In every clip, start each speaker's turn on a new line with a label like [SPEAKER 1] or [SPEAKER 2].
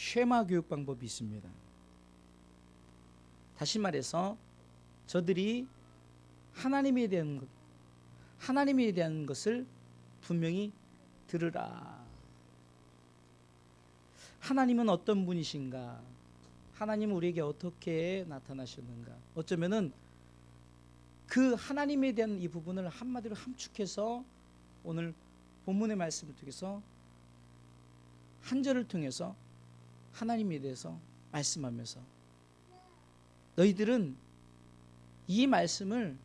[SPEAKER 1] 쉐마 교육 방법이 있습니다. 다시 말해서 저들이 하나님에 대한 것을 분명히 들으라. 하나님은 어떤 분이신가? 하나님은 우리에게 어떻게 나타나셨는가? 어쩌면은 그 하나님에 대한 이 부분을 한마디로 함축해서 오늘 본문의 말씀을 통해서 한 절을 통해서 하나님에 대해서 말씀하면서 너희들은 이 말씀을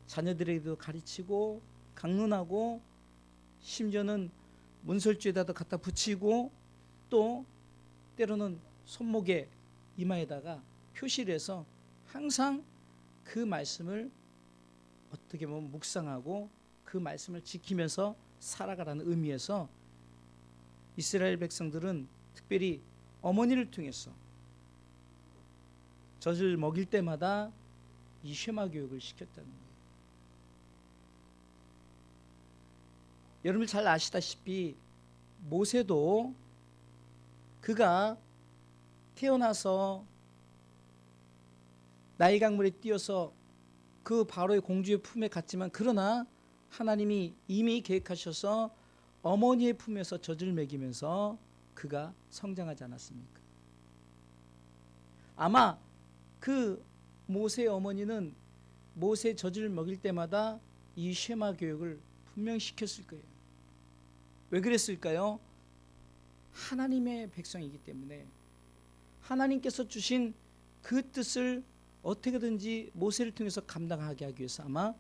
[SPEAKER 1] 자녀들에게도 가르치고 강론하고 심지어는 문설주에다도 갖다 붙이고 또 때로는 손목에 이마에다가 표시를 해서 항상 그 말씀을 어떻게 보면 묵상하고 그 말씀을 지키면서 살아가라는 의미에서 이스라엘 백성들은 특별히 어머니를 통해서 젖을 먹일 때마다 이 쉐마 교육을 시켰다는 거예요. 여러분 잘 아시다시피 모세도 그가 태어나서 나일 강물에 뛰어서 그 바로의 공주의 품에 갔지만 그러나 하나님이 이미 계획하셔서 어머니의 품에서 젖을 먹이면서 그가 성장하지 않았습니까? 아마 그 모세의 어머니는 모세의 젖을 먹일 때마다 이 쉐마 교육을 분명 시켰을 거예요. 왜 그랬을까요? 하나님의 백성이기 때문에 하나님께서 주신 그 뜻을 어떻게든지 모세를 통해서 감당하게 하기 위해서 아마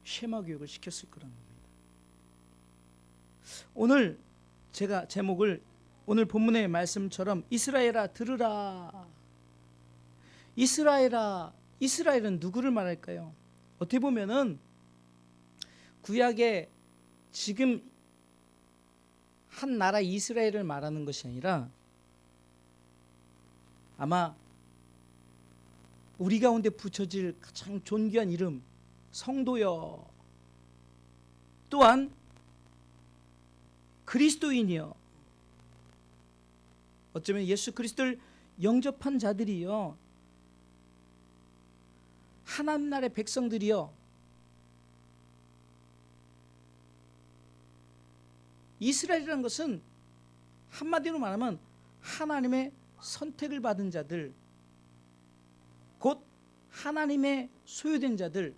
[SPEAKER 1] 쉐마 교육을 시켰을 거라는 겁니다. 오늘 제가 제목을 오늘 본문의 말씀처럼 이스라엘아 들으라. 이스라엘아, 이스라엘은 누구를 말할까요? 어떻게 보면은 구약에 지금 한 나라 이스라엘을 말하는 것이 아니라 아마 우리 가운데 붙여질 가장 존귀한 이름 성도여, 또한 그리스도인이여, 어쩌면 예수 그리스도를 영접한 자들이여, 하나님 나라의 백성들이여, 이스라엘이라는 것은 한마디로 말하면 하나님의 선택을 받은 자들, 곧 하나님의 소유된 자들,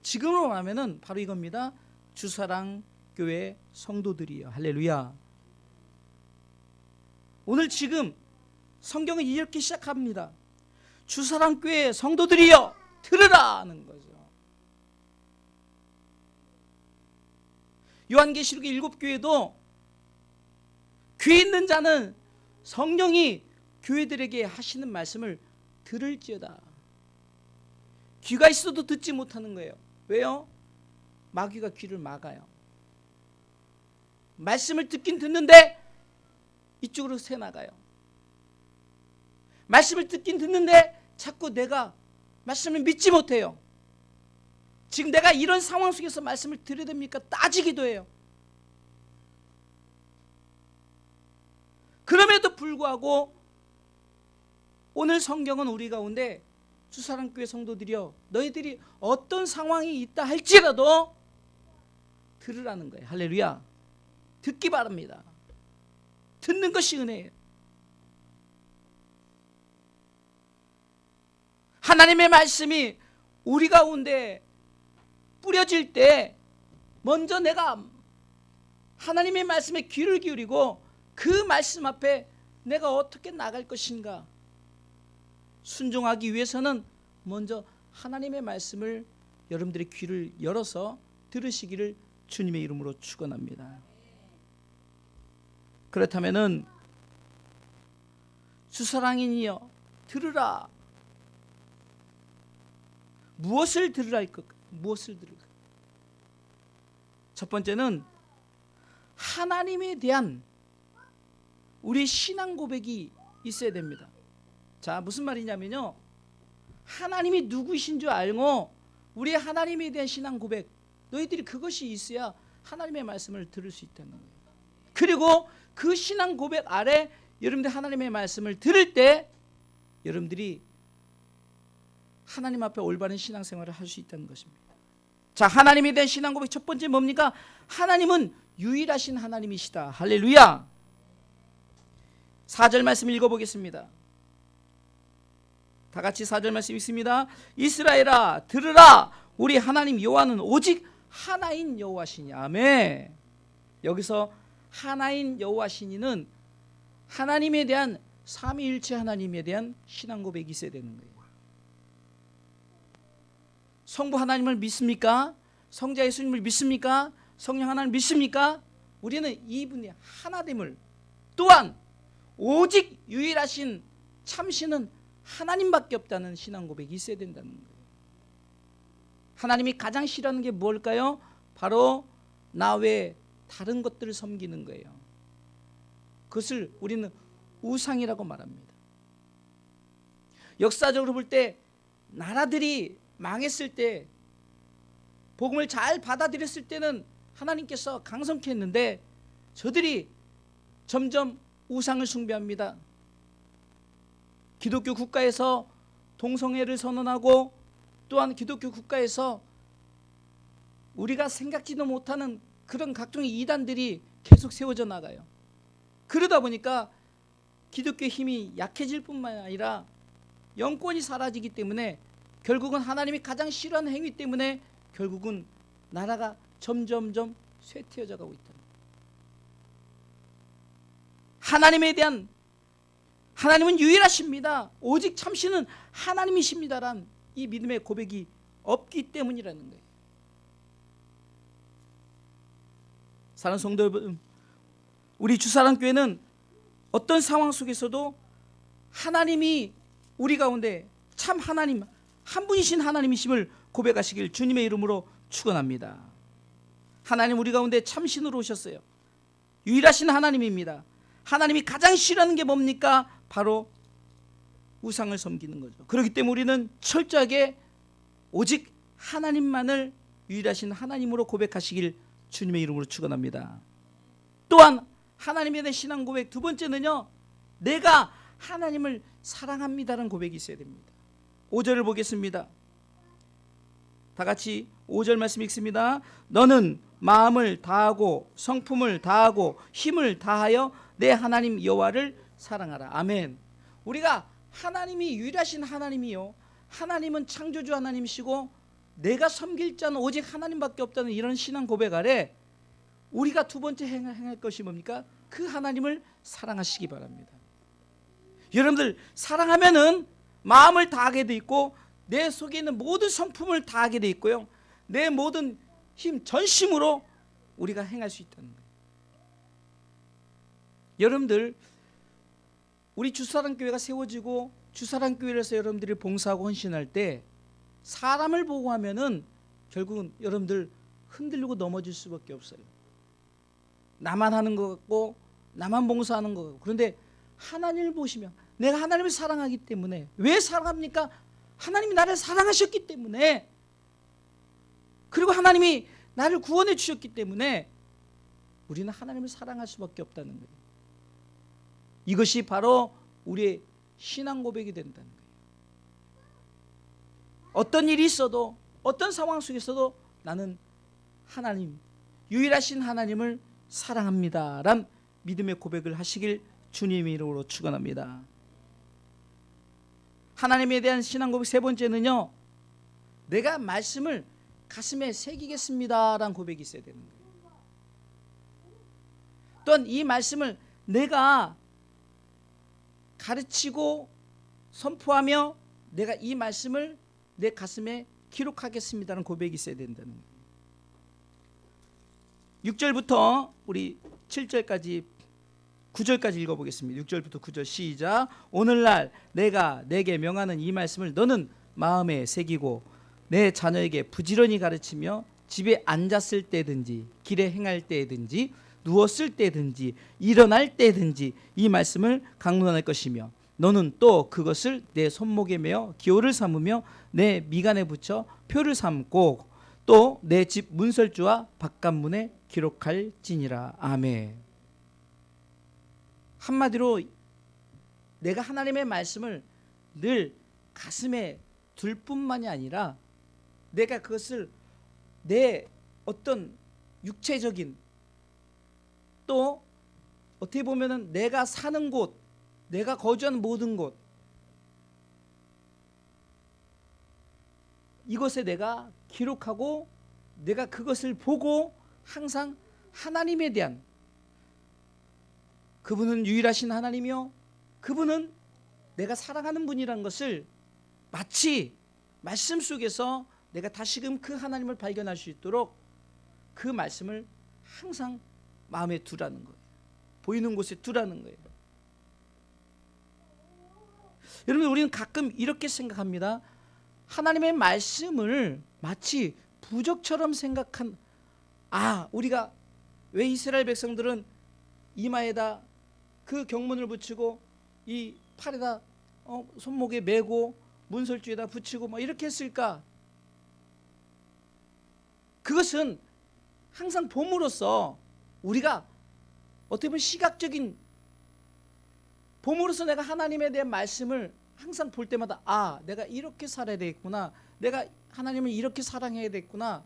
[SPEAKER 1] 지금으로 말하면 바로 이겁니다. 주사랑 교회 성도들이요. 할렐루야. 오늘 지금 성경은 이렇게 시작합니다. 주사랑 교회 성도들이요 들으라 하는 거죠. 요한계시록 7교회도 귀 있는 자는 성령이 교회들에게 하시는 말씀을 들을지어다. 귀가 있어도 듣지 못하는 거예요. 왜요? 마귀가 귀를 막아요. 말씀을 듣긴 듣는데 이쪽으로 새 나가요. 말씀을 듣긴 듣는데 자꾸 내가 말씀을 믿지 못해요. 지금 내가 이런 상황 속에서 말씀을 드려야 됩니까? 따지기도 해요. 그럼에도 불구하고 오늘 성경은 우리 가운데 주사랑교회 성도들이여 너희들이 어떤 상황이 있다 할지라도 들으라는 거예요. 할렐루야. 듣기 바랍니다. 듣는 것이 은혜예요. 하나님의 말씀이 우리 가운데 뿌려질 때 먼저 내가 하나님의 말씀에 귀를 기울이고 그 말씀 앞에 내가 어떻게 나갈 것인가 순종하기 위해서는 먼저 하나님의 말씀을 여러분들의 귀를 열어서 들으시기를 주님의 이름으로 축원합니다. 그렇다면은 주사랑인이여 들으라. 무엇을 들으라 할 것? 무엇을 들을까? 첫 번째는 하나님에 대한 우리 신앙 고백이 있어야 됩니다. 자, 무슨 말이냐면요, 하나님이 누구이신 줄 알고 우리 하나님에 대한 신앙 고백, 너희들이 그것이 있어야 하나님의 말씀을 들을 수 있다는 거예요. 그리고 그 신앙 고백 아래 여러분들 하나님의 말씀을 들을 때 여러분들이 하나님 앞에 올바른 신앙생활을 할 수 있다는 것입니다. 자, 하나님에 대한 신앙 고백 첫 번째 뭡니까? 하나님은 유일하신 하나님이시다. 할렐루야. 4절 말씀 읽어보겠습니다. 다 같이 4절 말씀 읽습니다. 이스라엘아 들으라, 우리 하나님 여호와는 오직 하나인 여호와시니. 아멘. 여기서 하나인 여호와시니는 하나님에 대한 삼위일체 하나님에 대한 신앙 고백이 있어야 되는 거예요. 성부 하나님을 믿습니까? 성자 예수님을 믿습니까? 성령 하나님을 믿습니까? 우리는 이분이 하나됨을, 또한 오직 유일하신 참신은 하나님밖에 없다는 신앙 고백이 있어야 된다는 거예요. 하나님이 가장 싫어하는 게 뭘까요? 바로 나 외에 다른 것들을 섬기는 거예요. 그것을 우리는 우상이라고 말합니다. 역사적으로 볼 때 나라들이 망했을 때, 복음을 잘 받아들였을 때는 하나님께서 강성케 했는데 저들이 점점 우상을 숭배합니다. 기독교 국가에서 동성애를 선언하고, 또한 기독교 국가에서 우리가 생각지도 못하는 그런 각종의 이단들이 계속 세워져 나가요. 그러다 보니까 기독교의 힘이 약해질 뿐만 아니라 영권이 사라지기 때문에 결국은 하나님이 가장 싫어하는 행위 때문에 결국은 나라가 점점점 쇠퇴해져 가고 있다. 하나님에 대한, 하나님은 유일하십니다, 오직 참신은 하나님이십니다란 이 믿음의 고백이 없기 때문이라는 거예요. 사랑하는 성도 여러분, 우리 주사랑교회는 어떤 상황 속에서도 하나님이 우리 가운데 참 하나님, 한 분이신 하나님이심을 고백하시길 주님의 이름으로 축원합니다. 하나님 우리 가운데 참신으로 오셨어요. 유일하신 하나님입니다. 하나님이 가장 싫어하는 게 뭡니까? 바로 우상을 섬기는 거죠. 그렇기 때문에 우리는 철저하게 오직 하나님만을 유일하신 하나님으로 고백하시길 주님의 이름으로 축원합니다. 또한 하나님에 대한 신앙 고백 두 번째는요, 내가 하나님을 사랑합니다라는 고백이 있어야 됩니다. 5절을 보겠습니다. 다 같이 5절 말씀 읽습니다. 너는 마음을 다하고 성품을 다하고 힘을 다하여 내 하나님 여호와를 사랑하라. 아멘. 우리가 하나님이 유일하신 하나님이요, 하나님은 창조주 하나님이시고 내가 섬길 자는 오직 하나님밖에 없다는 이런 신앙 고백 아래 우리가 두 번째 행할 것이 뭡니까? 그 하나님을 사랑하시기 바랍니다. 여러분들 사랑하면은 마음을 다하게 돼 있고 내 속에 있는 모든 성품을 다하게 돼 있고요, 내 모든 힘 전심으로 우리가 행할 수 있다는 거예요. 여러분들 우리 주사랑교회가 세워지고 주사랑교회에서 여러분들이 봉사하고 헌신할 때 사람을 보고 하면은 결국은 여러분들 흔들리고 넘어질 수밖에 없어요. 나만 하는 것 같고 나만 봉사하는 것 같고. 그런데 하나님을 보시면 내가 하나님을 사랑하기 때문에, 왜 사랑합니까? 하나님이 나를 사랑하셨기 때문에, 그리고 하나님이 나를 구원해 주셨기 때문에 우리는 하나님을 사랑할 수밖에 없다는 거예요. 이것이 바로 우리의 신앙 고백이 된다는 거예요. 어떤 일이 있어도, 어떤 상황 속에서도 나는 하나님, 유일하신 하나님을 사랑합니다란 믿음의 고백을 하시길 주님의 이름으로 축원합니다. 하나님에 대한 신앙 고백 세 번째는요, 내가 말씀을 가슴에 새기겠습니다라는 고백이 있어야 되는 거예요. 또한 이 말씀을 내가 가르치고 선포하며 내가 이 말씀을 내 가슴에 기록하겠습니다라는 고백이 있어야 된다는 거예요. 6절부터 우리 7절까지 9절까지 읽어보겠습니다. 6절부터 9절 시작. 오늘날 내가 내게 명하는 이 말씀을 너는 마음에 새기고 내 자녀에게 부지런히 가르치며 집에 앉았을 때든지 길에 행할 때든지 누웠을 때든지 일어날 때든지 이 말씀을 강론할 것이며 너는 또 그것을 내 손목에 메어 기호를 삼으며 내 미간에 붙여 표를 삼고 또 내 집 문설주와 바깥문에 기록할지니라. 아멘. 한마디로 내가 하나님의 말씀을 늘 가슴에 둘 뿐만이 아니라 내가 그것을 내 어떤 육체적인, 또 어떻게 보면은 내가 사는 곳, 내가 거주하는 모든 곳, 이것에 내가 기록하고 내가 그것을 보고 항상 하나님에 대한, 그분은 유일하신 하나님이요, 그분은 내가 사랑하는 분이라는 것을 마치 말씀 속에서 내가 다시금 그 하나님을 발견할 수 있도록 그 말씀을 항상 마음에 두라는 거예요. 보이는 곳에 두라는 거예요. 여러분, 우리는 가끔 이렇게 생각합니다. 하나님의 말씀을 마치 부적처럼 생각한, 우리가 왜 이스라엘 백성들은 이마에다 그 경문을 붙이고 이 팔에다 손목에 메고 문설주에다 붙이고 뭐 이렇게 했을까? 그것은 항상 봄으로써 우리가 어떻게 보면 시각적인 봄으로써 내가 하나님에 대한 말씀을 항상 볼 때마다 내가 이렇게 살아야 되겠구나, 내가 하나님을 이렇게 사랑해야 되겠구나,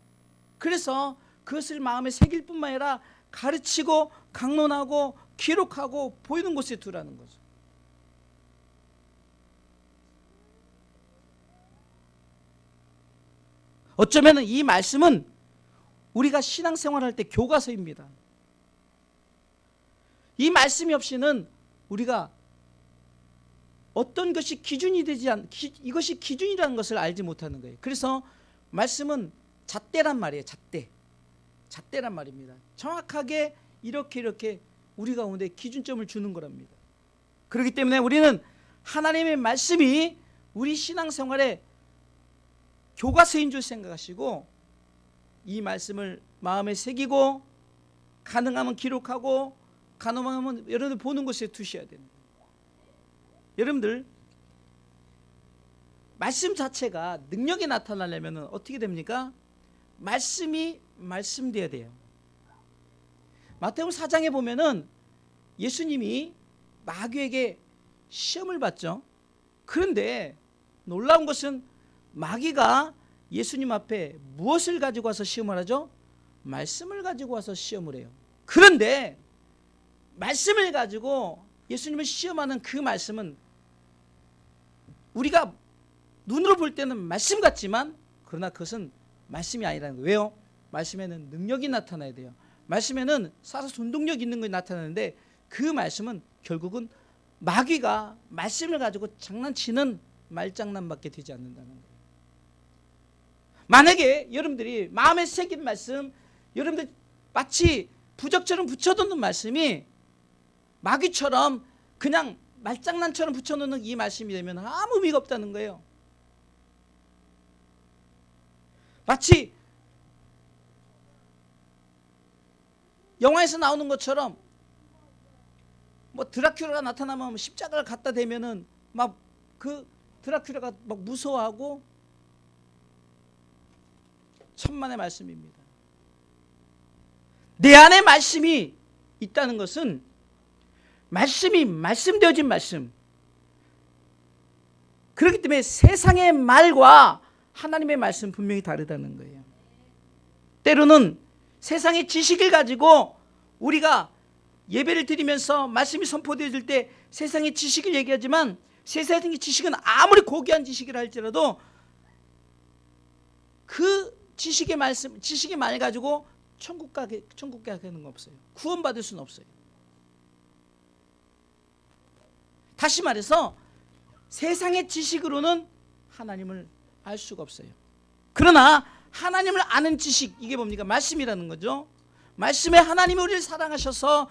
[SPEAKER 1] 그래서 그것을 마음에 새길 뿐만 아니라 가르치고 강론하고 기록하고 보이는 곳에 두라는 거죠. 어쩌면 이 말씀은 우리가 신앙생활할 때 교과서입니다. 이 말씀이 없이는 우리가 어떤 것이 기준이 되지 이것이 기준이라는 것을 알지 못하는 거예요. 그래서 말씀은 잣대란 말이에요. 잣대란 말입니다. 정확하게 이렇게 우리 가운데 기준점을 주는 거랍니다. 그렇기 때문에 우리는 하나님의 말씀이 우리 신앙생활의 교과서인 줄 생각하시고 이 말씀을 마음에 새기고 가능하면 기록하고 가능하면 여러분들 보는 곳에 두셔야 됩니다. 여러분들, 말씀 자체가 능력이 나타나려면 어떻게 됩니까? 말씀이 말씀돼야 돼요. 마태복음 4장에 보면은 예수님이 마귀에게 시험을 받죠. 그런데 놀라운 것은 마귀가 예수님 앞에 무엇을 가지고 와서 시험을 하죠? 말씀을 가지고 와서 시험을 해요. 그런데 말씀을 가지고 예수님을 시험하는 그 말씀은 우리가 눈으로 볼 때는 말씀 같지만 그러나 그것은 말씀이 아니라는 거예요. 왜요? 말씀에는 능력이 나타나야 돼요. 말씀에는 살아서 운동력 있는 것이 나타나는데 그 말씀은 결국은 마귀가 말씀을 가지고 장난치는 말장난밖에 되지 않는다는 거예요. 만약에 여러분들이 마음에 새긴 말씀, 여러분들 마치 부적처럼 붙여놓는 말씀이 마귀처럼 그냥 말장난처럼 붙여놓는 이 말씀이 되면 아무 의미가 없다는 거예요. 마치 영화에서 나오는 것처럼 뭐 드라큘라가 나타나면 십자가를 갖다 대면은 막 그 드라큘라가 막 무서워하고 천만의 말씀입니다. 내 안에 말씀이 있다는 것은 말씀이 말씀되어진 말씀. 그렇기 때문에 세상의 말과 하나님의 말씀 분명히 다르다는 거예요. 때로는 세상의 지식을 가지고 우리가 예배를 드리면서 말씀이 선포되어질 때 세상의 지식을 얘기하지만 세상의 지식은 아무리 고귀한 지식이라 할지라도 그 지식의 말 가지고 천국 가게 하는 건 없어요. 구원받을 수는 없어요. 다시 말해서 세상의 지식으로는 하나님을 알 수가 없어요. 그러나 하나님을 아는 지식, 이게 뭡니까? 말씀이라는 거죠. 말씀에 하나님이 우리를 사랑하셔서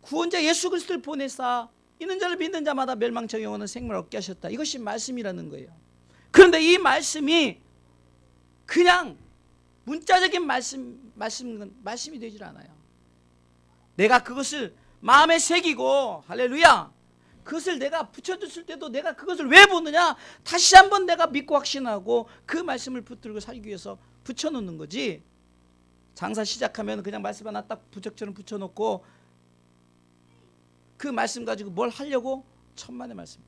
[SPEAKER 1] 구원자 예수 그리스도를 보내사 있는 자를 믿는 자마다 멸망치 영원한 생명을 얻게 하셨다. 이것이 말씀이라는 거예요. 그런데 이 말씀이 그냥 문자적인 말씀이 되질 않아요. 내가 그것을 마음에 새기고, 할렐루야, 그것을 내가 붙여줬을 때도 내가 그것을 왜 보느냐? 다시 한번 내가 믿고 확신하고 그 말씀을 붙들고 살기 위해서 붙여놓는 거지. 장사 시작하면 그냥 말씀 하나 딱 부적처럼 붙여놓고 그 말씀 가지고 뭘 하려고? 천만의 말씀.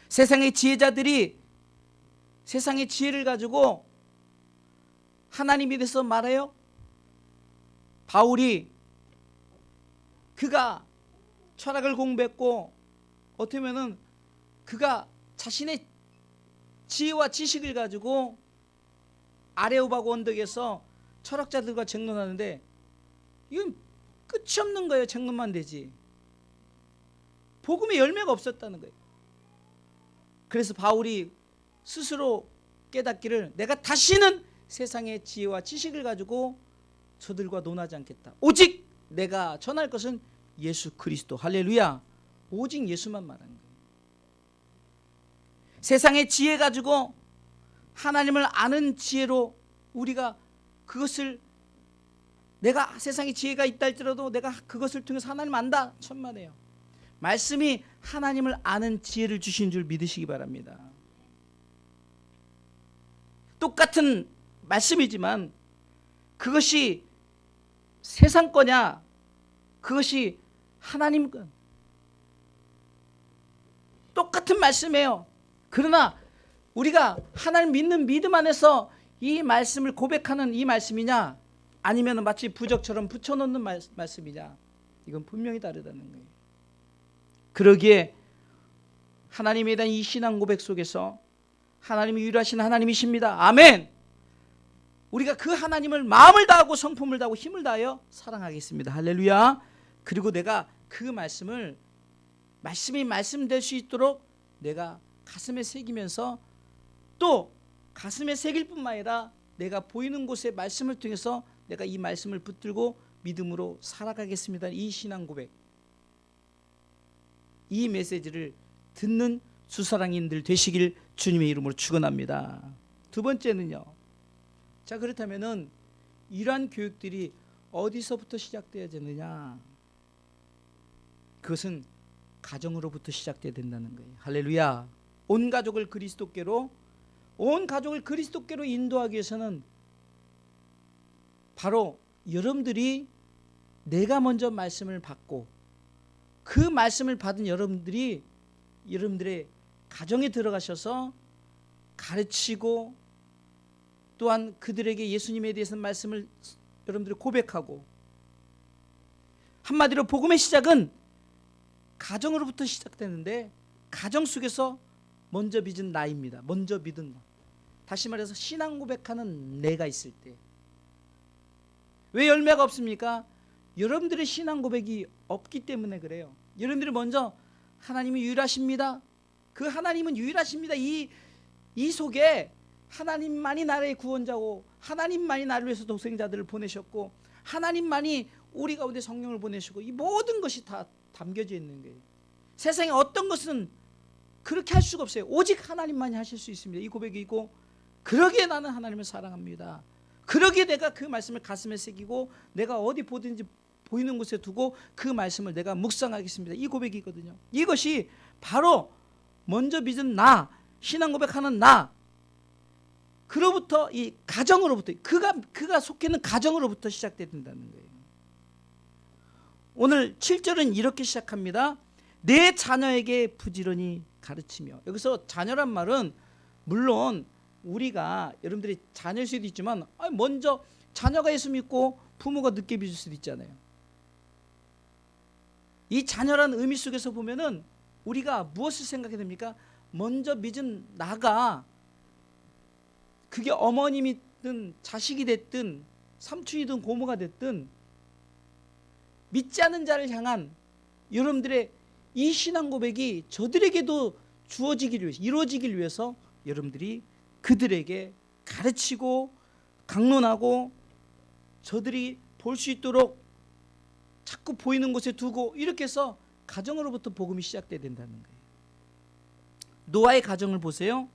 [SPEAKER 1] 세상의 지혜자들이 세상의 지혜를 가지고 하나님에 대해서 말해요. 바울이 그가 철학을 공부했고 어떻게 보면은 그가 자신의 지혜와 지식을 가지고 아레오바고 언덕에서 철학자들과 쟁론하는데 이건 끝이 없는 거예요. 쟁론만 되지. 복음의 열매가 없었다는 거예요. 그래서 바울이 스스로 깨닫기를 내가 다시는 세상의 지혜와 지식을 가지고 저들과 논하지 않겠다. 오직 내가 전할 것은 예수 그리스도. 할렐루야. 오직 예수만 말하는 거예요. 세상의 지혜 가지고 하나님을 아는 지혜로 우리가 그것을 내가 세상에 지혜가 있다 할지라도 내가 그것을 통해서 하나님 안다. 천만에요. 말씀이 하나님을 아는 지혜를 주신 줄 믿으시기 바랍니다. 똑같은 말씀이지만 그것이 세상 거냐 그것이 하나님 거 똑같은 말씀이에요. 그러나 우리가 하나님 믿는 믿음 안에서 이 말씀을 고백하는 이 말씀이냐 아니면 마치 부적처럼 붙여놓는 말씀이냐 이건 분명히 다르다는 거예요. 그러기에 하나님에 대한 이 신앙 고백 속에서 하나님이 유일하신 하나님이십니다. 아멘. 우리가 그 하나님을 마음을 다하고 성품을 다하고 힘을 다하여 사랑하겠습니다. 할렐루야. 그리고 내가 그 말씀을 말씀이 말씀될 수 있도록 내가 가슴에 새기면서 또 가슴에 새길 뿐만 아니라 내가 보이는 곳에 말씀을 통해서 내가 이 말씀을 붙들고 믿음으로 살아가겠습니다. 이 신앙 고백, 이 메시지를 듣는 주사랑인들 되시길 주님의 이름으로 축원합니다. 두 번째는요. 자, 그렇다면은 이러한 교육들이 어디서부터 시작돼야 되느냐? 그것은 가정으로부터 시작돼야 된다는 거예요. 할렐루야. 온 가족을 그리스도께로 인도하기 위해서는 바로 여러분들이 내가 먼저 말씀을 받고 그 말씀을 받은 여러분들이 여러분들의 가정에 들어가셔서 가르치고 또한 그들에게 예수님에 대해서 말씀을 여러분들이 고백하고 한마디로 복음의 시작은 가정으로부터 시작되는데 가정 속에서 먼저 빚은 나입니다. 먼저 믿은 나. 다시 말해서 신앙 고백하는 내가 있을 때. 왜 열매가 없습니까? 여러분들의 신앙 고백이 없기 때문에 그래요. 여러분들이 먼저 하나님이 유일하십니다. 그 하나님은 유일하십니다. 이 속에 하나님만이 나라의 구원자고 하나님만이 나를 위해서 독생자들을 보내셨고 하나님만이 우리 가운데 성령을 보내시고 이 모든 것이 다 담겨져 있는 거예요. 세상에 어떤 것은 그렇게 할 수가 없어요. 오직 하나님만이 하실 수 있습니다. 이 고백이 있고 그러기에 나는 하나님을 사랑합니다. 그러기에 내가 그 말씀을 가슴에 새기고 내가 어디 보든지 보이는 곳에 두고 그 말씀을 내가 묵상하겠습니다. 이 고백이 있거든요. 이것이 바로 먼저 믿은 나, 신앙 고백하는 나, 그로부터 이 가정으로부터 그가 속해 있는 가정으로부터 시작돼야 된다는 거예요. 오늘 7절은 이렇게 시작합니다. 내 자녀에게 부지런히 가르치며. 여기서 자녀란 말은 물론 우리가 여러분들이 자녀일 수도 있지만 먼저 자녀가 예수 믿고 부모가 늦게 믿을 수도 있잖아요. 이 자녀라는 의미 속에서 보면은 우리가 무엇을 생각해야 됩니까? 먼저 믿은 나가 그게 어머님이든 자식이 됐든 삼촌이든 고모가 됐든 믿지 않는 자를 향한 여러분들의 이 신앙 고백이 저들에게도 주어지기를 위해서 이루어지기를 위해서 여러분들이 그들에게 가르치고 강론하고 저들이 볼 수 있도록 자꾸 보이는 곳에 두고 이렇게 해서 가정으로부터 복음이 시작돼야 된다는 거예요. 노아의 가정을 보세요.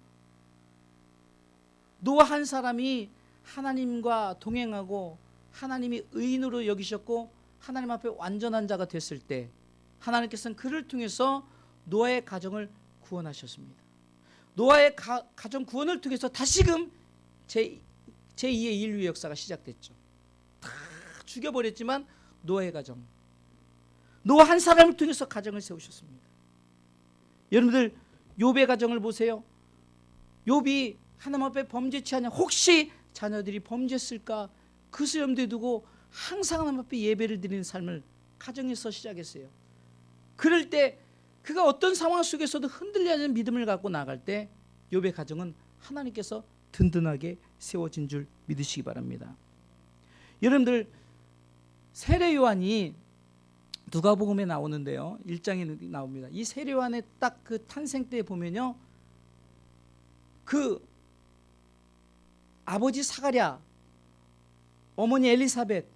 [SPEAKER 1] 노아 한 사람이 하나님과 동행하고 하나님이 의인으로 여기셨고 하나님 앞에 완전한 자가 됐을 때 하나님께서는 그를 통해서 노아의 가정을 구원하셨습니다. 노아의 가정 구원을 통해서 다시금 제2의 인류 역사가 시작됐죠. 다 죽여버렸지만 노아의 가정, 노아 한 사람을 통해서 가정을 세우셨습니다. 여러분들 욥의 가정을 보세요. 욥이 하나님 앞에 범죄치 않냐, 혹시 자녀들이 범죄했을까 그것을 염두에 두고 항상 하나님 앞에 예배를 드리는 삶을 가정에서 시작했어요. 그럴 때 그가 어떤 상황 속에서도 흔들리지 않는 믿음을 갖고 나갈 때 욥의 가정은 하나님께서 든든하게 세워진 줄 믿으시기 바랍니다. 여러분들 세례 요한이 누가복음에 나오는데요, 1장에 나옵니다. 이 세례 요한의 딱 그 탄생 때 보면요, 그 아버지 사가랴, 어머니 엘리사벳,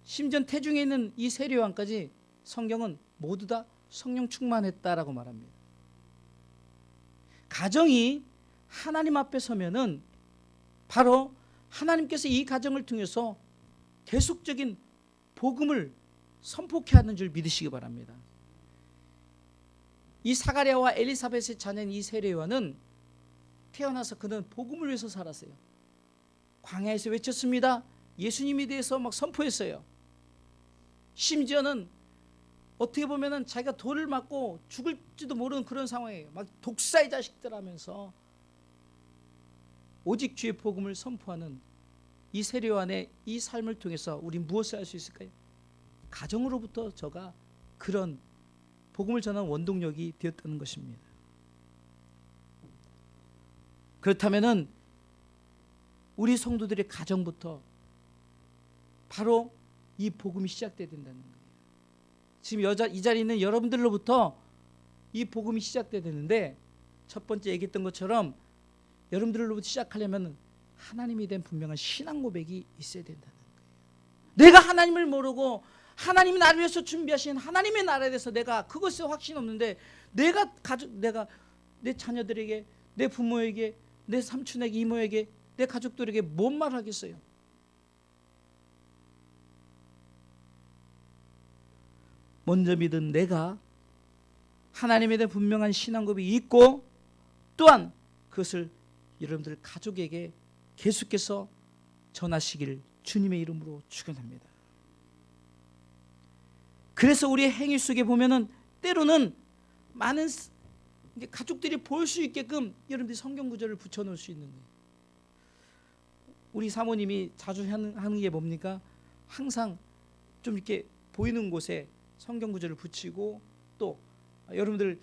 [SPEAKER 1] 심지어 태중에 있는 이 세례 요한까지 성경은 모두 다 성령 충만했다라고 말합니다. 가정이 하나님 앞에 서면은 바로 하나님께서 이 가정을 통해서 계속적인 복음을 선포케 하는 줄 믿으시기 바랍니다. 이 사가랴와 엘리사벳의 자녀인 이 세례 요한은 태어나서 그는 복음을 위해서 살았어요. 광야에서 외쳤습니다. 예수님에 대해서 막 선포했어요. 심지어는 어떻게 보면은 자기가 돌을 맞고 죽을지도 모르는 그런 상황이에요. 막 독사의 자식들 하면서 오직 주의 복음을 선포하는 이 세례 요한의 이 삶을 통해서 우리 무엇을 할 수 있을까요? 가정으로부터 저가 그런 복음을 전하는 원동력이 되었다는 것입니다. 그렇다면은 우리 성도들의 가정부터 바로 이 복음이 시작돼야 된다는 거예요. 지금 이 자리에 있는 여러분들로부터 이 복음이 시작돼야 되는데, 첫 번째 얘기했던 것처럼 여러분들로부터 시작하려면 하나님에 대한 분명한 신앙 고백이 있어야 된다는 거예요. 내가 하나님을 모르고 하나님이 나를 위해서 준비하신 하나님의 나라에 대해서 내가 그것에 확신 없는데 내가 내 자녀들에게, 내 부모에게, 내 삼촌에게, 이모에게, 내 가족들에게 뭔 말 하겠어요? 먼저 믿은 내가 하나님에 대한 분명한 신앙 고백이 있고, 또한 그것을 여러분들 가족에게 계속해서 전하시기를 주님의 이름으로 축원합니다. 그래서 우리의 행위 속에 보면은 때로는 많은 가족들이 볼 수 있게끔 여러분들이 성경 구절을 붙여놓을 수 있는 거예요. 우리 사모님이 자주 하는 게 뭡니까? 항상 좀 이렇게 보이는 곳에 성경 구절을 붙이고, 또 여러분들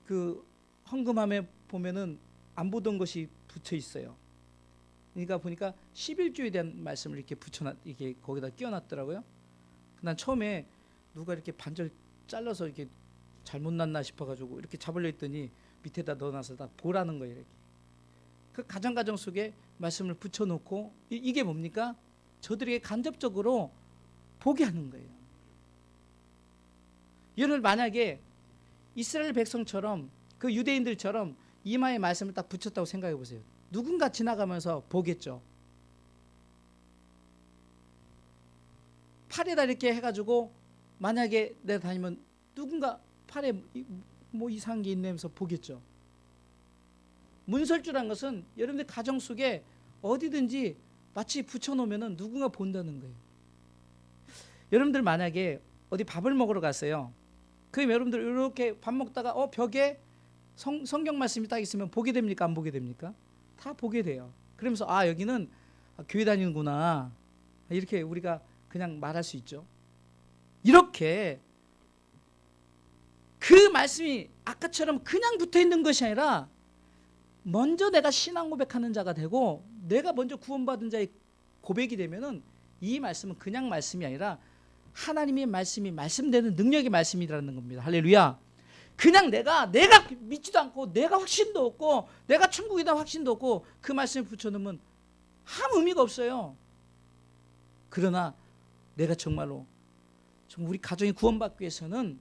[SPEAKER 1] 그 헌금함에 보면은 안 보던 것이 붙여 있어요. 그러니까 보니까 11조에 대한 말씀을 이렇게 이렇게 거기다 끼워놨더라고요. 난 처음에 누가 이렇게 반절 잘라서 이렇게 잘못 놨나 싶어가지고 이렇게 잡으려 했더니 밑에다 넣어놔서 다 보라는 거예요. 이렇게. 그 가정 속에 말씀을 붙여놓고 이게 뭡니까? 저들에게 간접적으로 보게 하는 거예요. 여러분 만약에 이스라엘 백성처럼 그 유대인들처럼 이마에 말씀을 딱 붙였다고 생각해 보세요. 누군가 지나가면서 보겠죠. 팔에다 이렇게 해가지고 만약에 내가 다니면 누군가 팔에 뭐 이상한 게 있네 하면서 보겠죠. 문설주란 것은 여러분들 가정 속에 어디든지 마치 붙여놓으면 누군가 본다는 거예요. 여러분들 만약에 어디 밥을 먹으러 갔어요. 그럼 여러분들 이렇게 밥 먹다가 벽에 성경 말씀이 딱 있으면 보게 됩니까? 안 보게 됩니까? 다 보게 돼요. 그러면서 여기는 교회 다니는구나, 이렇게 우리가 그냥 말할 수 있죠. 이렇게 그 말씀이 아까처럼 그냥 붙어있는 것이 아니라 먼저 내가 신앙 고백하는 자가 되고 내가 먼저 구원받은 자의 고백이 되면은 이 말씀은 그냥 말씀이 아니라 하나님의 말씀이 말씀되는 능력의 말씀이라는 겁니다. 할렐루야. 그냥 내가 믿지도 않고 내가 확신도 없고 내가 천국이다 확신도 없고 그 말씀을 붙여놓으면 아무 의미가 없어요. 그러나 내가 정말로 우리 가정이 구원받기 위해서는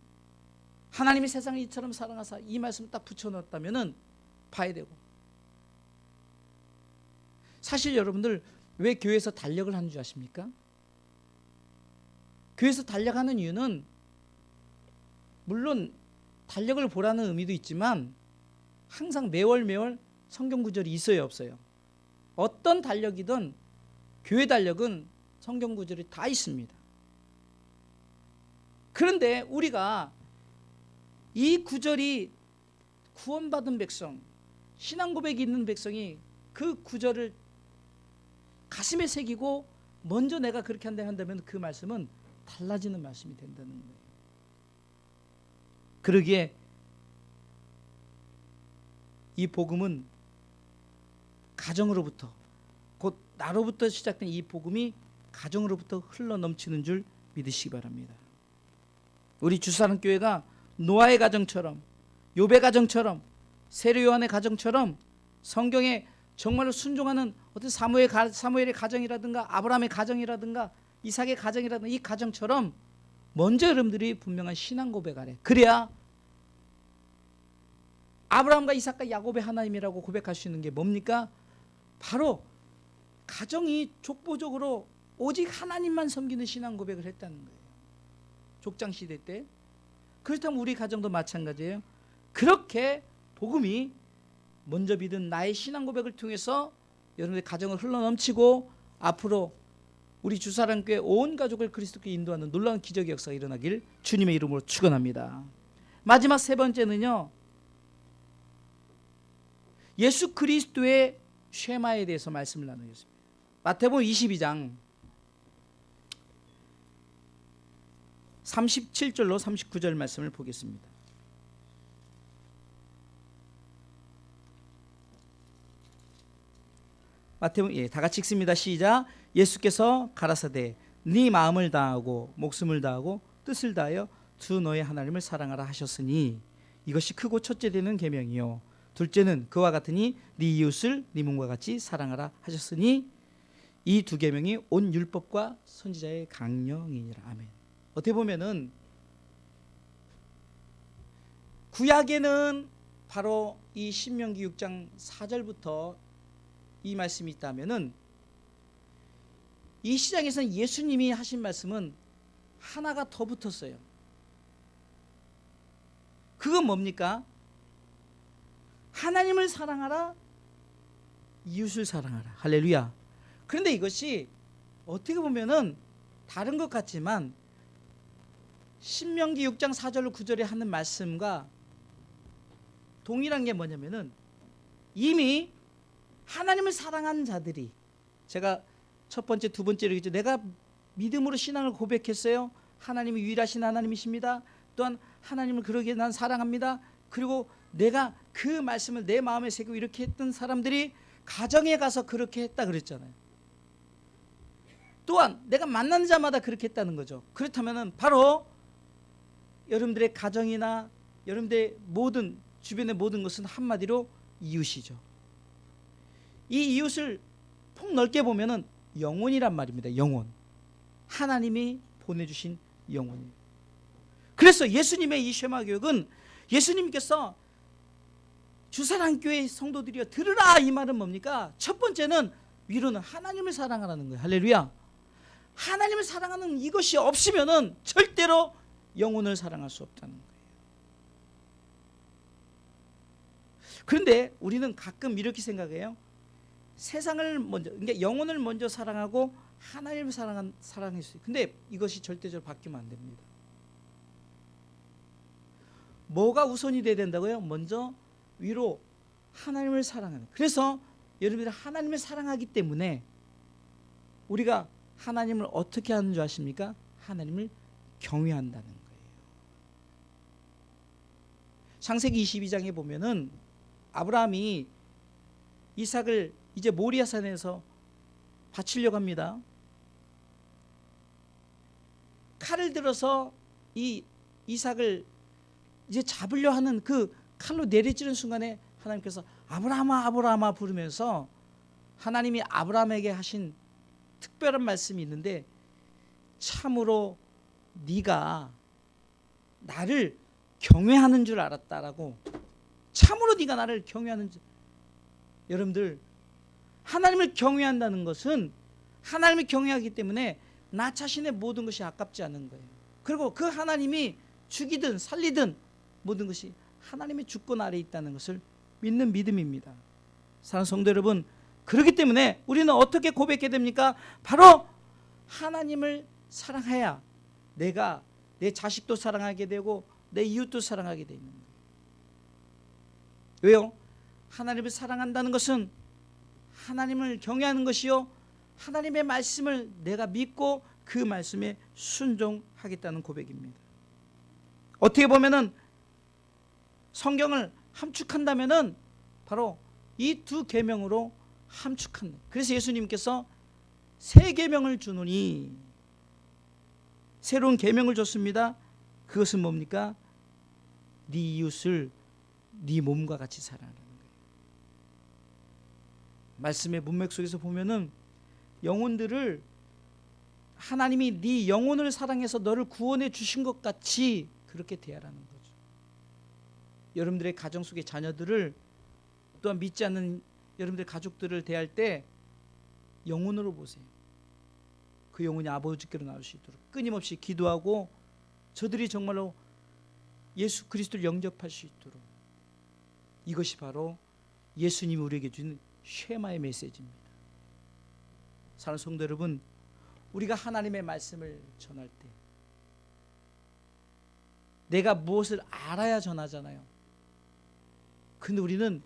[SPEAKER 1] 하나님이 세상을 이처럼 사랑하사 이 말씀을 딱 붙여놨다면은 봐야 되고. 사실 여러분들 왜 교회에서 달력을 하는 줄 아십니까? 교회에서 달력하는 이유는 물론 달력을 보라는 의미도 있지만 항상 매월 성경 구절이 있어요, 없어요? 어떤 달력이든 교회 달력은 성경 구절이 다 있습니다. 그런데 우리가 이 구절이 구원받은 백성, 신앙 고백이 있는 백성이 그 구절을 가슴에 새기고 먼저 내가 그렇게 한다면 그 말씀은 달라지는 말씀이 된다는 거예요. 그러기에 이 복음은 가정으로부터, 곧 나로부터 시작된 이 복음이 가정으로부터 흘러 넘치는 줄 믿으시기 바랍니다. 우리 주사랑교회가 노아의 가정처럼, 욥의 가정처럼, 세례 요한의 가정처럼 성경에 정말로 순종하는 어떤 사무엘의 가정이라든가 아브라함의 가정이라든가 이삭의 가정이라든가 이 가정처럼 먼저 여러분들이 분명한 신앙 고백하래. 그래야 아브라함과 이삭과 야곱의 하나님이라고 고백할 수 있는 게 뭡니까? 바로 가정이 족보적으로 오직 하나님만 섬기는 신앙 고백을 했다는 거예요. 족장시대 때. 그렇다면 우리 가정도 마찬가지예요. 그렇게 복음이 먼저 믿은 나의 신앙 고백을 통해서 여러분의 가정을 흘러넘치고 앞으로 우리 주사랑교회 온 가족을 그리스도께 인도하는 놀라운 기적의 역사가 일어나길 주님의 이름으로 축원합니다. 마지막 세 번째는요, 예수 그리스도의 쉐마에 대해서 말씀을 나누겠습니다. 마태복음 22장 37절로 39절 말씀을 보겠습니다. 마태복음 다 같이 읽습니다. 시작. 예수께서 가라사대 네 마음을 다하고 목숨을 다하고 뜻을 다하여 주 너의 하나님을 사랑하라 하셨으니 이것이 크고 첫째 되는 계명이요 둘째는 그와 같으니 네 이웃을 네 몸과 같이 사랑하라 하셨으니 이 두 계명이 온 율법과 선지자의 강령이니라. 아멘. 어떻게 보면은 구약에는 바로 이 신명기 6장 4절부터 이 말씀이 있다면은 이 시장에서는 예수님이 하신 말씀은 하나가 더 붙었어요. 그건 뭡니까? 하나님을 사랑하라, 이웃을 사랑하라. 할렐루야. 그런데 이것이 어떻게 보면은 다른 것 같지만 신명기 6장 4절로 9절에 하는 말씀과 동일한 게 뭐냐면은 이미 하나님을 사랑하는 자들이, 제가 첫 번째 두 번째로 얘기했죠. 내가 믿음으로 신앙을 고백했어요. 하나님이 유일하신 하나님이십니다. 또한 하나님을 그러기에 난 사랑합니다. 그리고 내가 그 말씀을 내 마음에 새기고 이렇게 했던 사람들이 가정에 가서 그렇게 했다 그랬잖아요. 또한 내가 만나는 자마다 그렇게 했다는 거죠. 그렇다면 바로 여러분들의 가정이나 여러분들의 모든 주변의 모든 것은 한마디로 이웃이죠. 이 이웃을 폭넓게 보면은 영혼이란 말입니다. 영혼. 하나님이 보내주신 영혼이에요. 그래서 예수님의 이 쉐마 교육은 예수님께서 주사랑교회 성도들이여 들으라, 이 말은 뭡니까? 첫 번째는 위로는 하나님을 사랑하라는 거예요. 할렐루야. 하나님을 사랑하는 이것이 없으면은 절대로 영혼을 사랑할 수 없다는 거예요. 그런데 우리는 가끔 이렇게 생각해요. 세상을 먼저, 그러니까 영혼을 먼저 사랑하고 하나님을 사랑할 수 있어요. 근데 이것이 절대적으로 바뀌면 안 됩니다. 뭐가 우선이 돼야 된다고요? 먼저 위로 하나님을 사랑하는. 그래서 여러분들이 하나님을 사랑하기 때문에 우리가 하나님을 어떻게 하는 줄 아십니까? 하나님을 경외한다는 거예요. 창세기 22장에 보면은 아브라함이 이삭을 이제 모리아산에서 바치려고 합니다. 칼을 들어서 이 이삭을 이제 잡으려 하는 그 칼로 내리찌는 순간에 하나님께서 아브라함아 아브라함아 부르면서 하나님이 아브라함에게 하신 특별한 말씀이 있는데, 참으로 네가 나를 경외하는 줄 알았다라고. 참으로 네가 나를 경외하는 줄. 여러분들, 하나님을 경외한다는 것은 하나님을 경외하기 때문에 나 자신의 모든 것이 아깝지 않은 거예요. 그리고 그 하나님이 죽이든 살리든 모든 것이 하나님의 주권 아래에 있다는 것을 믿는 믿음입니다. 사랑하는 성도 여러분, 그렇기 때문에 우리는 어떻게 고백해야 됩니까? 바로 하나님을 사랑해야 내가 내 자식도 사랑하게 되고 내 이웃도 사랑하게 되는 거예요. 왜요? 하나님을 사랑한다는 것은 하나님을 경외하는 것이요, 하나님의 말씀을 내가 믿고 그 말씀에 순종하겠다는 고백입니다. 어떻게 보면은 성경을 함축한다면은 바로 이 두 계명으로 함축한다. 그래서 예수님께서 새 계명을 주노니, 새로운 계명을 줬습니다. 그것은 뭡니까? 네 이웃을 네 몸과 같이 사랑하는 거예요. 말씀의 문맥 속에서 보면은 영혼들을 하나님이 네 영혼을 사랑해서 너를 구원해 주신 것 같이 그렇게 대하라는 거죠. 여러분들의 가정 속의 자녀들을, 또한 믿지 않는 여러분들의 가족들을 대할 때 영혼으로 보세요. 그 영혼이 아버지께로 나올 수 있도록 끊임없이 기도하고 저들이 정말로 예수 그리스도를 영접할 수 있도록, 이것이 바로 예수님이 우리에게 주는 쉐마의 메시지입니다. 사랑하는 성도 여러분, 우리가 하나님의 말씀을 전할 때 내가 무엇을 알아야 전하잖아요. 근데 우리는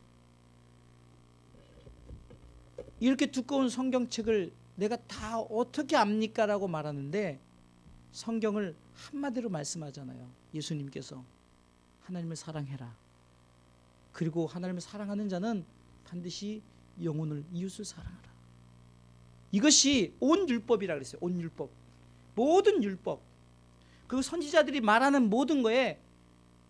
[SPEAKER 1] 이렇게 두꺼운 성경책을 내가 다 어떻게 압니까? 라고 말하는데, 성경을 한마디로 말씀하잖아요. 예수님께서 하나님을 사랑해라. 그리고 하나님을 사랑하는 자는 반드시 영혼을, 이웃을 사랑하라. 이것이 온 율법이라고 그랬어요. 온 율법. 모든 율법. 그 선지자들이 말하는 모든 거에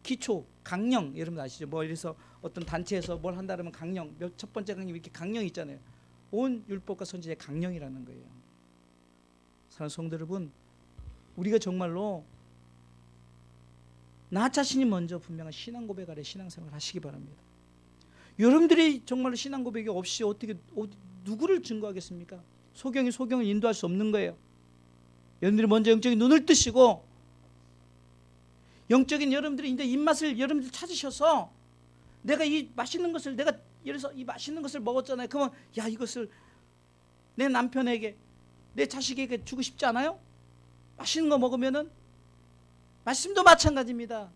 [SPEAKER 1] 기초, 강령, 여러분 아시죠? 뭐 이래서 어떤 단체에서 뭘 한다 그러면 강령, 첫 번째 강령, 이렇게 강령이 있잖아요. 온 율법과 선지자의 강령이라는 거예요. 사랑하는 성도 여러분, 우리가 정말로 나 자신이 먼저 분명한 신앙 고백 아래 신앙생활을 하시기 바랍니다. 여러분들이 정말로 신앙 고백이 없이 어떻게 누구를 증거하겠습니까? 소경이 소경을 인도할 수 없는 거예요. 여러분들이 먼저 영적인 눈을 뜨시고, 영적인 여러분들이 이제 입맛을 여러분들 찾으셔서, 내가 이 맛있는 것을, 내가 예를 들어서 이 맛있는 것을 먹었잖아요. 그러면 야, 이것을 내 남편에게, 내 자식에게 주고 싶지 않아요? 맛있는 거 먹으면은, 말씀도 마찬가지입니다.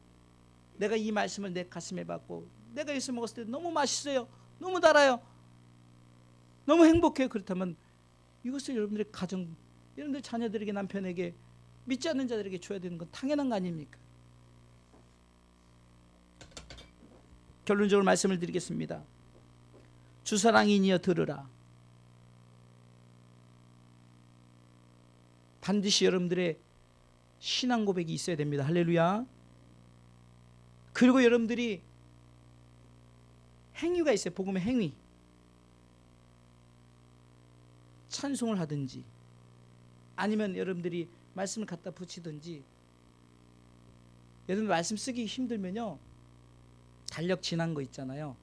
[SPEAKER 1] 내가 이 말씀을 내 가슴에 받고 내가 이것을 먹었을 때 너무 맛있어요, 너무 달아요, 너무 행복해요. 그렇다면 이것을 여러분들의 가정, 여러분들 자녀들에게, 남편에게, 믿지 않는 자들에게 줘야 되는 건 당연한 거 아닙니까? 결론적으로 말씀을 드리겠습니다. 주사랑이니여 들으라. 반드시 여러분들의 신앙 고백이 있어야 됩니다. 할렐루야. 그리고 여러분들이 행위가 있어요. 복음의 행위. 찬송을 하든지, 아니면 여러분들이 말씀을 갖다 붙이든지. 여러분 말씀 쓰기 힘들면요, 달력 지난 거 있잖아요.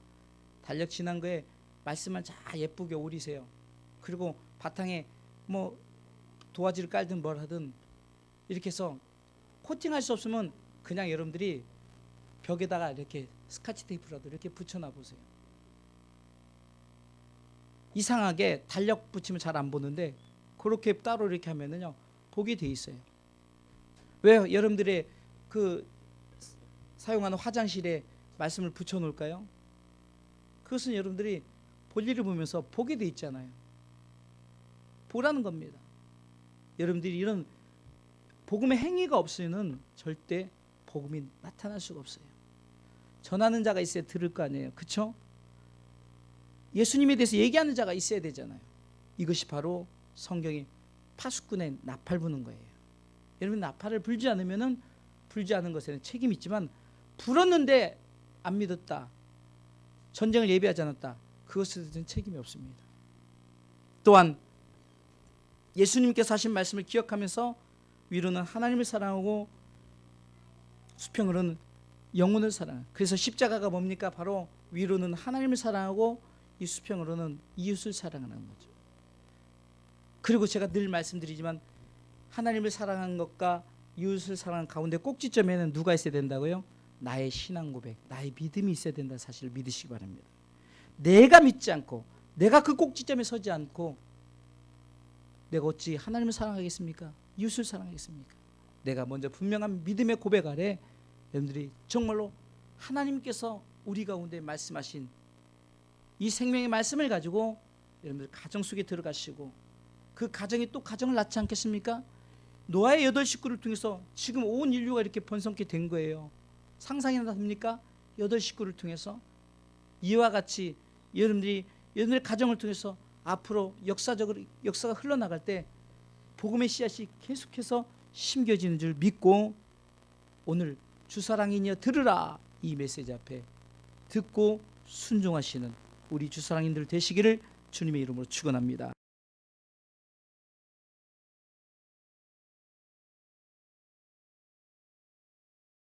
[SPEAKER 1] 달력 지난 거에 말씀만 잘 예쁘게 오리세요. 그리고 바탕에 뭐 도화지를 깔든 뭘 하든 이렇게 해서, 코팅할 수 없으면 그냥 여러분들이 벽에다가 이렇게 스카치 테이프라도 이렇게 붙여놔 보세요. 이상하게 달력 붙이면 잘 안 보는데 그렇게 따로 이렇게 하면은요, 보게 돼 있어요. 왜 여러분들의 그 사용하는 화장실에 말씀을 붙여 놓을까요? 그것은 여러분들이 볼일을 보면서 보게 돼 있잖아요. 보라는 겁니다. 여러분들이 이런 복음의 행위가 없으면 절대 복음이 나타날 수가 없어요. 전하는 자가 있어야 들을 거 아니에요. 그렇죠? 예수님에 대해서 얘기하는 자가 있어야 되잖아요. 이것이 바로 성경의 파수꾼의 나팔 부는 거예요. 여러분, 나팔을 불지 않으면은, 불지 않은 것에는 책임이 있지만, 불었는데 안 믿었다, 전쟁을 예비하지 않았다, 그것에 대해서는 책임이 없습니다. 또한 예수님께서 하신 말씀을 기억하면서 위로는 하나님을 사랑하고 수평으로는 영혼을 사랑하는, 그래서 십자가가 뭡니까? 바로 위로는 하나님을 사랑하고 이 수평으로는 이웃을 사랑하는 거죠. 그리고 제가 늘 말씀드리지만, 하나님을 사랑하는 것과 이웃을 사랑하는 가운데 꼭지점에는 누가 있어야 된다고요? 나의 신앙 고백, 나의 믿음이 있어야 된다는 사실을 믿으시기 바랍니다. 내가 믿지 않고 내가 그 꼭지점에 서지 않고 내가 어찌 하나님을 사랑하겠습니까? 이웃을 사랑하겠습니까? 내가 먼저 분명한 믿음의 고백 아래 여러분들이 정말로 하나님께서 우리 가운데 말씀하신 이 생명의 말씀을 가지고 여러분들 가정 속에 들어가시고 그 가정이 또 가정을 낳지 않겠습니까? 노아의 8식구를 통해서 지금 온 인류가 이렇게 번성케 된 거예요. 상상이나 됩니까? 8식구를 통해서 이와 같이 여러분들의 가정을 통해서 앞으로 역사가 흘러나갈 때 복음의 씨앗이 계속해서 심겨지는 줄 믿고 오늘 주사랑이여 들으라 이 메시지 앞에 듣고 순종하시는 우리 주사랑인들 되시기를 주님의 이름으로 축원합니다.